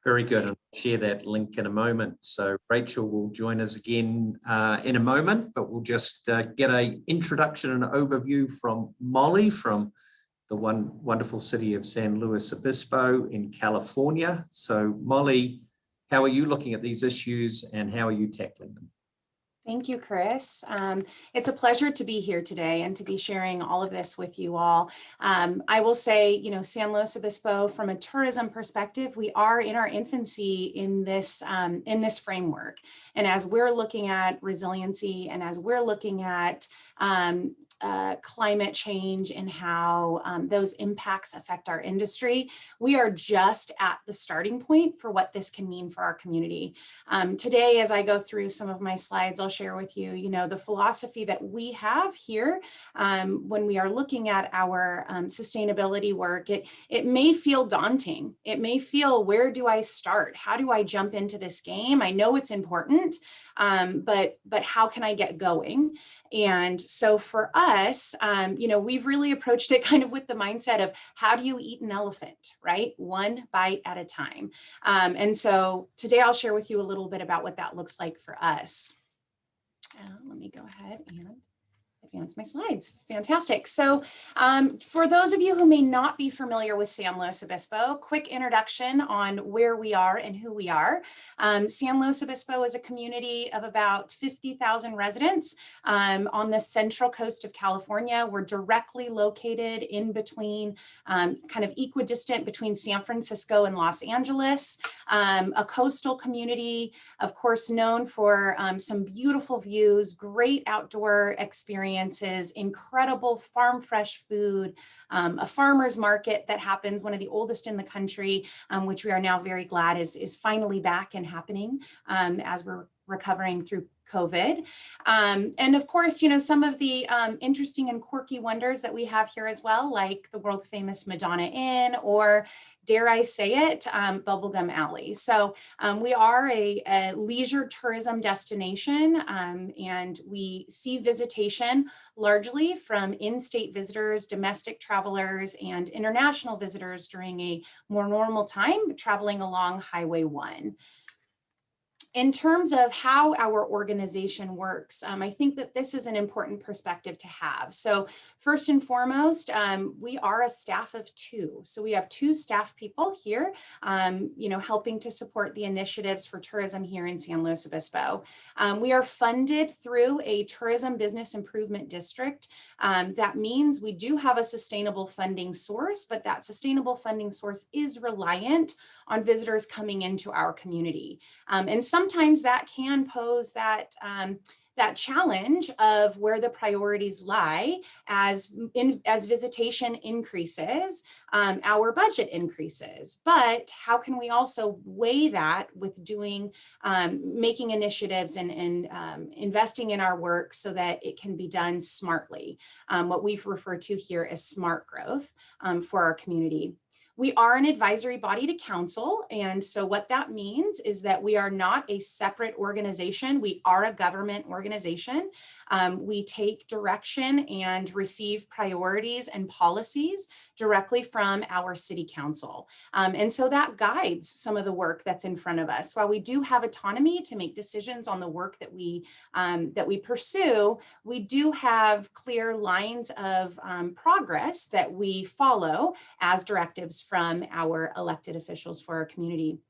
Very good. And I'll share that link in a moment. So Rachel will join us again in a moment, but we'll just get an introduction and overview from Molly from the wonderful city of San Luis Obispo in California. So Molly, how are you looking at these issues and how are you tackling them? Thank you, Chris. It's a pleasure to be here today and to be sharing all of this with you all. I will say, you know, San Luis Obispo, from a tourism perspective, we are in our infancy in this framework. And as we're looking at resiliency and as we're looking at climate change and how those impacts affect our industry, we are just at the starting point for what this can mean for our community. Today, as I go through some of my slides, I'll share with you, you know, the philosophy that we have here when we are looking at our sustainability work. It may feel daunting. It may feel, where do I start? How do I jump into this game? I know it's important, but how can I get going? And so for us, you know, we've really approached it kind of with the mindset of, how do you eat an elephant, right? One bite at a time. And so today I'll share with you a little bit about what that looks like for us. Let me go ahead and advance my slides. Fantastic. So for those of you who may not be familiar with San Luis Obispo, quick introduction on where we are and who we are. San Luis Obispo is a community of about 50,000 residents on the central coast of California. We're directly located in between, kind of equidistant between San Francisco and Los Angeles, a coastal community, of course, known for some beautiful views, great outdoor experiences, incredible farm fresh food, a farmer's market that happens, one of the oldest in the country, which we are now very glad is finally back and happening as we're recovering through COVID. And of course, you know, some of the interesting and quirky wonders that we have here as well, like the world famous Madonna Inn, or dare I say it, Bubblegum Alley. So we are a leisure tourism destination, and we see visitation largely from in-state visitors, domestic travelers, and international visitors during a more normal time traveling along Highway 1. In terms of how our organization works, I think that this is an important perspective to have. So first and foremost, we are a staff of 2. So we have 2 staff people here, you know, helping to support the initiatives for tourism here in San Luis Obispo. We are funded through a tourism business improvement district. That means we do have a sustainable funding source, but that sustainable funding source is reliant on visitors coming into our community. And sometimes that can pose that challenge of where the priorities lie. As visitation increases, our budget increases. But how can we also weigh that with doing, making initiatives and investing in our work so that it can be done smartly, what we refer to here as smart growth for our community. We are an advisory body to council. And so what that means is that we are not a separate organization. We are a government organization. We take direction and receive priorities and policies directly from our city council. And so that guides some of the work that's in front of us. While we do have autonomy to make decisions on the work that we pursue, we do have clear lines of progress that we follow as directives from our elected officials for our community.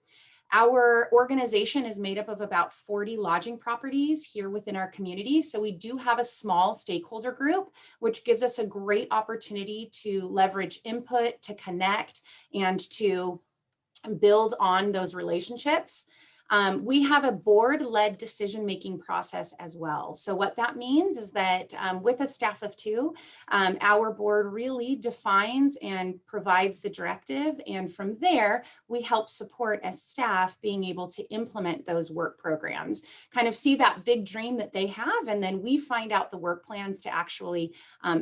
Our organization is made up of about 40 lodging properties here within our community. So we do have a small stakeholder group, which gives us a great opportunity to leverage input, to connect, and to build on those relationships. We have a board-led decision-making process as well. So what that means is that with a staff of 2, our board really defines and provides the directive. And from there, we help support as staff being able to implement those work programs, kind of see that big dream that they have, and then we find out the work plans to actually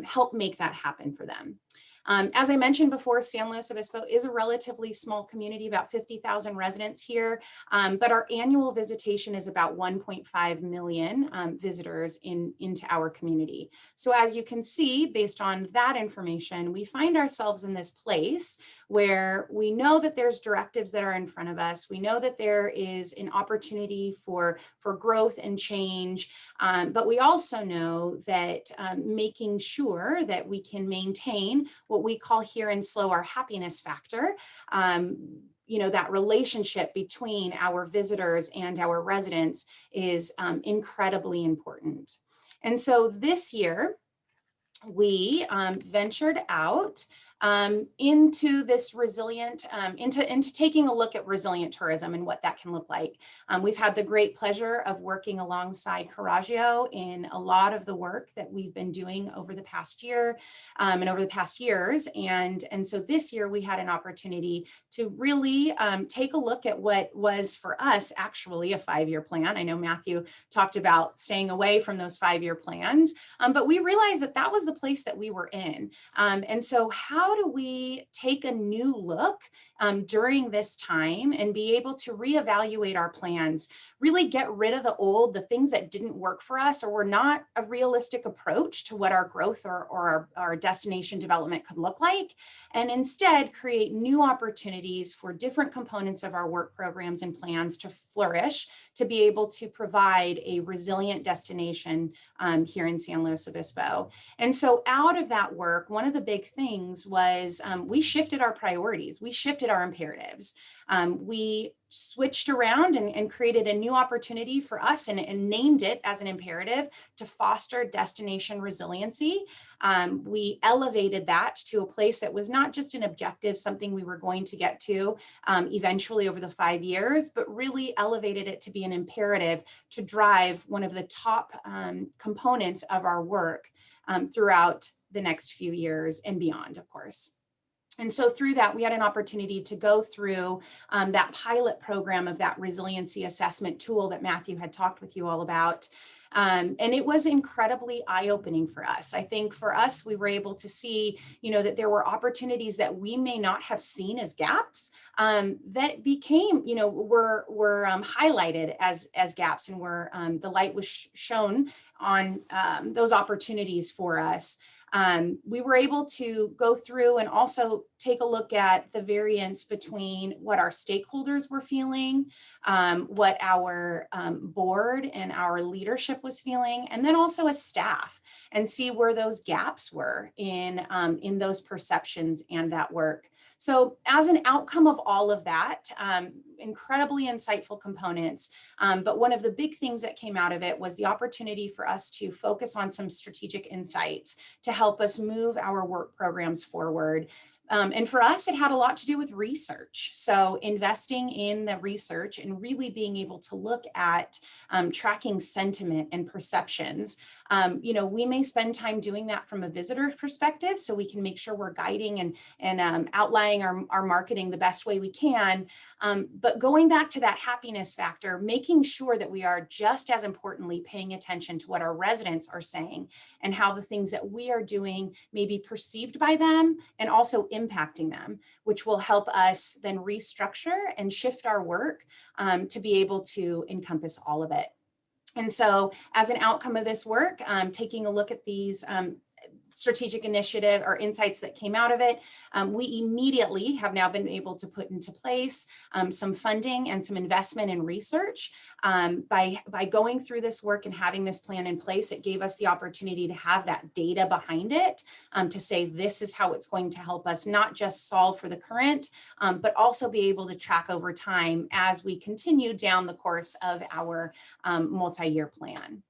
help make that happen for them. As I mentioned before, San Luis Obispo is a relatively small community, about 50,000 residents here, but our annual visitation is about 1.5 million visitors into our community. So as you can see, based on that information, we find ourselves in this place where we know that there's directives that are in front of us. We know that there is an opportunity for growth and change, but we also know that making sure that we can maintain what we call here in SLO our happiness factor, you know, that relationship between our visitors and our residents is incredibly important. And so this year, we ventured out into this resilient, into taking a look at resilient tourism and what that can look like. We've had the great pleasure of working alongside Coraggio in a lot of the work that we've been doing over the past year and over the past years. And so this year we had an opportunity to really take a look at what was for us actually a 5-year plan. I know Matthew talked about staying away from those 5-year plans, but we realized that that was the place that we were in. And so how do we take a new look during this time and be able to reevaluate our plans, really get rid of the old, the things that didn't work for us or were not a realistic approach to what our growth or our destination development could look like, and instead create new opportunities for different components of our work programs and plans to flourish, to be able to provide a resilient destination here in San Luis Obispo. And so out of that work, one of the big things was we shifted our priorities. We shifted our imperatives. We switched around and created a new opportunity for us and named it as an imperative to foster destination resiliency. We elevated that to a place that was not just an objective, something we were going to get to eventually over the 5 years, but really elevated it to be an imperative to drive one of the top components of our work throughout the next few years and beyond, of course. And so through that, we had an opportunity to go through that pilot program of that resiliency assessment tool that Matthew had talked with you all about. And it was incredibly eye-opening for us. I think for us, we were able to see, that there were opportunities that we may not have seen as gaps that became, were highlighted as gaps, and were the light was shown on those opportunities for us. We were able to go through and also take a look at the variance between what our stakeholders were feeling, what our board and our leadership was feeling, and then also as staff, and see where those gaps were in those perceptions and that work. So as an outcome of all of that, incredibly insightful components, but one of the big things that came out of it was the opportunity for us to focus on some strategic insights to help us move our work programs forward. And for us, it had a lot to do with research. So investing in the research and really being able to look at tracking sentiment and perceptions. We may spend time doing that from a visitor perspective, so we can make sure we're guiding and outlining our marketing the best way we can. But going back to that happiness factor, making sure that we are just as importantly paying attention to what our residents are saying and how the things that we are doing may be perceived by them and also impacting them, which will help us then restructure and shift our work to be able to encompass all of it. And so as an outcome of this work, taking a look at these strategic initiative or insights that came out of it, we immediately have now been able to put into place some funding and some investment in research. By going through this work and having this plan in place, it gave us the opportunity to have that data behind it, to say this is how it's going to help us not just solve for the current, but also be able to track over time as we continue down the course of our multi-year plan.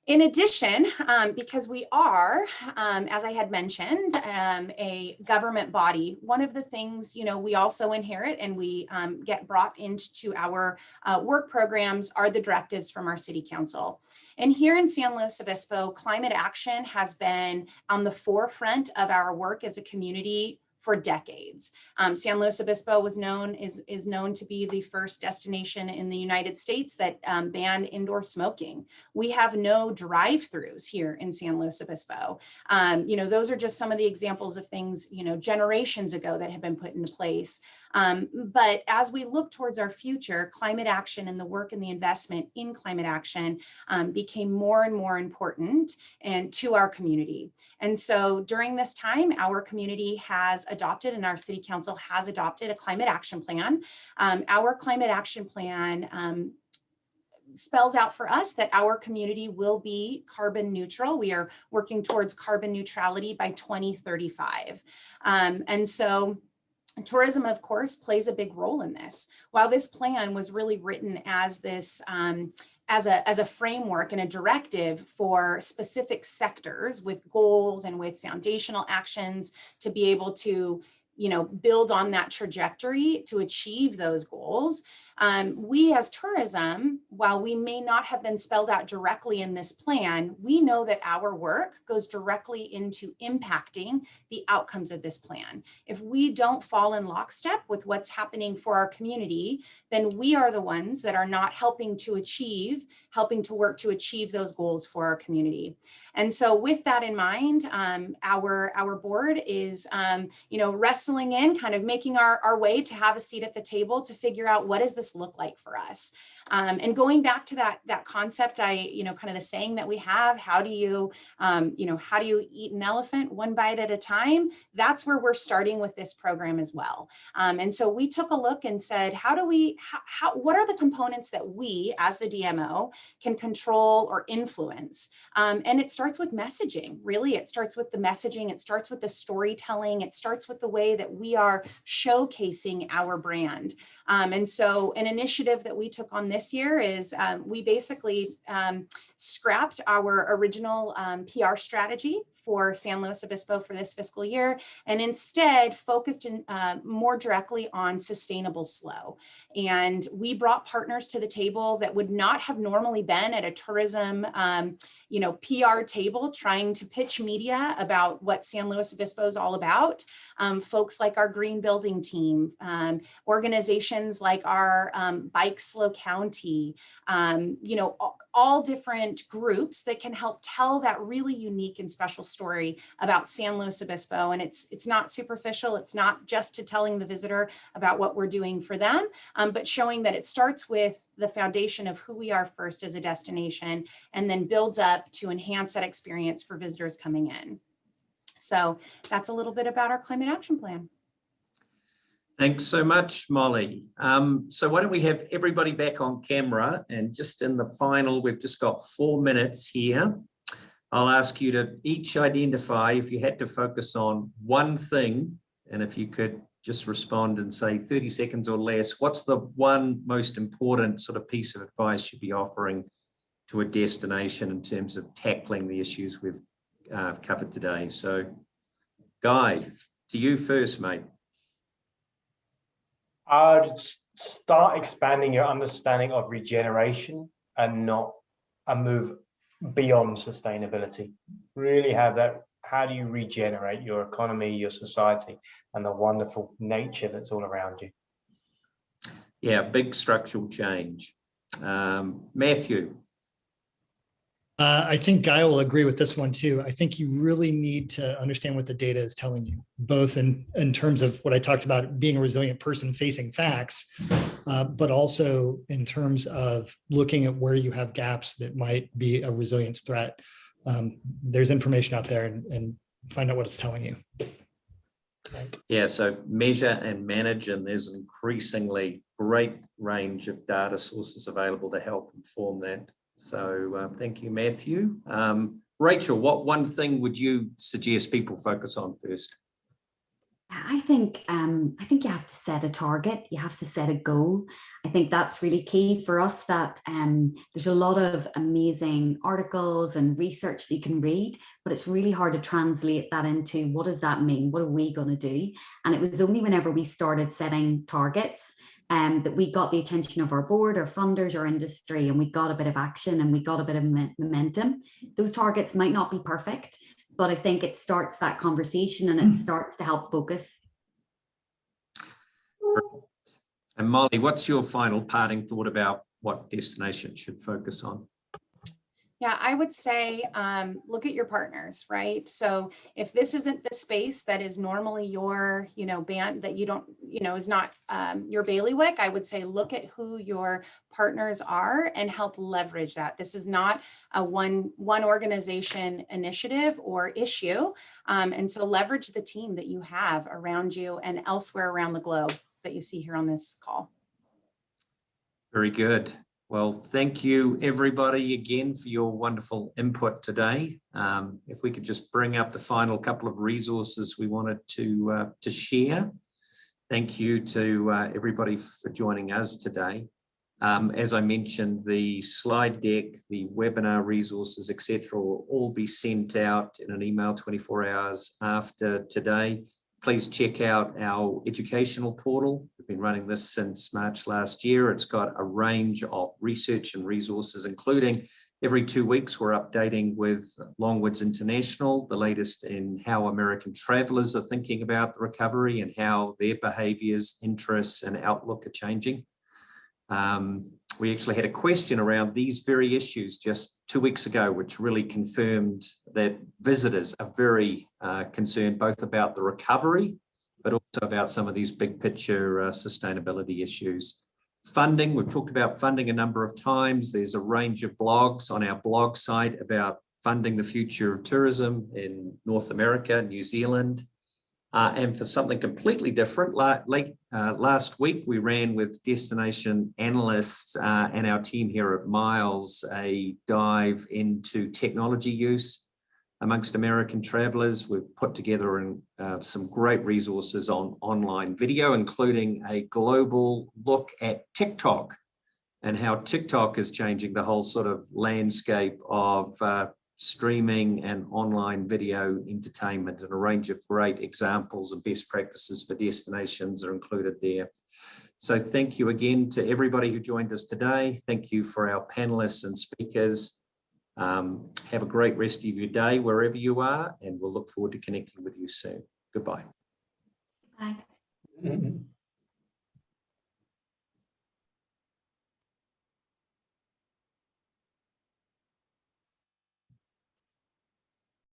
In addition, because we are, as I had mentioned, a government body, one of the things, we also inherit and we get brought into our work programs are the directives from our city council. And here in San Luis Obispo, climate action has been on the forefront of our work as a community for decades. San Luis Obispo is known to be the first destination in the United States that banned indoor smoking. We have no drive-throughs here in San Luis Obispo. Those are just some of the examples of things, generations ago that have been put into place. But as we look towards our future, climate action and the work and the investment in climate action became more and more important and to our community. And so during this time, our community has adopted and our city council has adopted a climate action plan. Our climate action plan spells out for us that our community will be carbon neutral. We are working towards carbon neutrality by 2035. And so tourism, of course, plays a big role in this. While this plan was really written as this as a framework and a directive for specific sectors with goals and with foundational actions to be able to, build on that trajectory to achieve those goals. We as tourism, while we may not have been spelled out directly in this plan, we know that our work goes directly into impacting the outcomes of this plan. If we don't fall in lockstep with what's happening for our community, then we are the ones that are not helping to work to achieve those goals for our community. And so with that in mind, our board is, wrestling in, kind of making our way to have a seat at the table to figure out what does this look like for us. And going back to that concept, kind of the saying that we have, how do you eat an elephant one bite at a time? That's where we're starting with this program as well. And so we took a look and said, what are the components that we as the DMO can control or influence? And it starts with messaging. Really, it starts with the messaging. It starts with the storytelling. It starts with the way that we are showcasing our brand. And so an initiative that we took on this year is we basically scrapped our original PR strategy for San Luis Obispo for this fiscal year, and instead focused more directly on sustainable slow. And we brought partners to the table that would not have normally been at a tourism PR table trying to pitch media about what San Luis Obispo is all about. Folks like our green building team, organizations like our Bike Slow County, all different groups that can help tell that really unique and special story about San Luis Obispo. And it's not superficial. It's not just to telling the visitor about what we're doing for them, but showing that it starts with the foundation of who we are first as a destination, and then builds up to enhance that experience for visitors coming in. So that's a little bit about our climate action plan. Thanks so much, Molly. So why don't we have everybody back on camera, and just in the final, we've just got 4 minutes here. I'll ask you to each identify, if you had to focus on one thing, and if you could just respond and say 30 seconds or less, what's the one most important sort of piece of advice you'd be offering to a destination in terms of tackling the issues we've covered today? So Guy, to you first, mate. I'd start expanding your understanding of regeneration and not a move beyond sustainability. Really have that. How do you regenerate your economy, your society, and the wonderful nature that's all around you? Yeah, big structural change. Matthew. I think Guy will agree with this one too. I think you really need to understand what the data is telling you, both in terms of what I talked about, being a resilient person facing facts, but also in terms of looking at where you have gaps that might be a resilience threat. There's information out there, and find out what it's telling you. Yeah, so measure and manage, and there's an increasingly great range of data sources available to help inform that. So thank you, Matthew. Rachel, what one thing would you suggest people focus on first? I think you have to set a target. You have to set a goal. I think that's really key for us. That there's a lot of amazing articles and research that you can read, but it's really hard to translate that into what does that mean? What are we going to do? And it was only whenever we started setting targets that we got the attention of our board, our funders, our industry, and we got a bit of action and we got a bit of momentum. Those targets might not be perfect, but I think it starts that conversation and it starts to help focus. And Molly, what's your final parting thought about what destination should focus on? Yeah, I would say look at your partners, right? So if this isn't the space that is normally your, band that you don't, is not your bailiwick, I would say look at who your partners are and help leverage that. This is not a one organization initiative or issue. And so leverage the team that you have around you and elsewhere around the globe that you see here on this call. Very good. Well, thank you everybody again for your wonderful input today. If we could just bring up the final couple of resources we wanted to share. Thank you to everybody for joining us today. As I mentioned, the slide deck, the webinar resources, etc., will all be sent out in an email 24 hours after today. Please check out our educational portal. We've been running this since March last year. It's got a range of research and resources, including every 2 weeks, we're updating with Longwoods International, the latest in how American travelers are thinking about the recovery and how their behaviors, interests, and outlook are changing. We actually had a question around these very issues just 2 weeks ago, which really confirmed that visitors are very concerned both about the recovery, but also about some of these big picture sustainability issues. Funding, we've talked about funding a number of times. There's a range of blogs on our blog site about funding the future of tourism in North America, New Zealand. And for something completely different, last week we ran with destination analysts and our team here at Miles a dive into technology use amongst American travelers. We've put together some great resources on online video, including a global look at TikTok and how TikTok is changing the whole sort of landscape of streaming and online video entertainment, and a range of great examples and best practices for destinations are included there. So thank you again to everybody who joined us today. Thank you for our panelists and speakers. Have a great rest of your day wherever you are, and we'll look forward to connecting with you soon. Goodbye. Bye.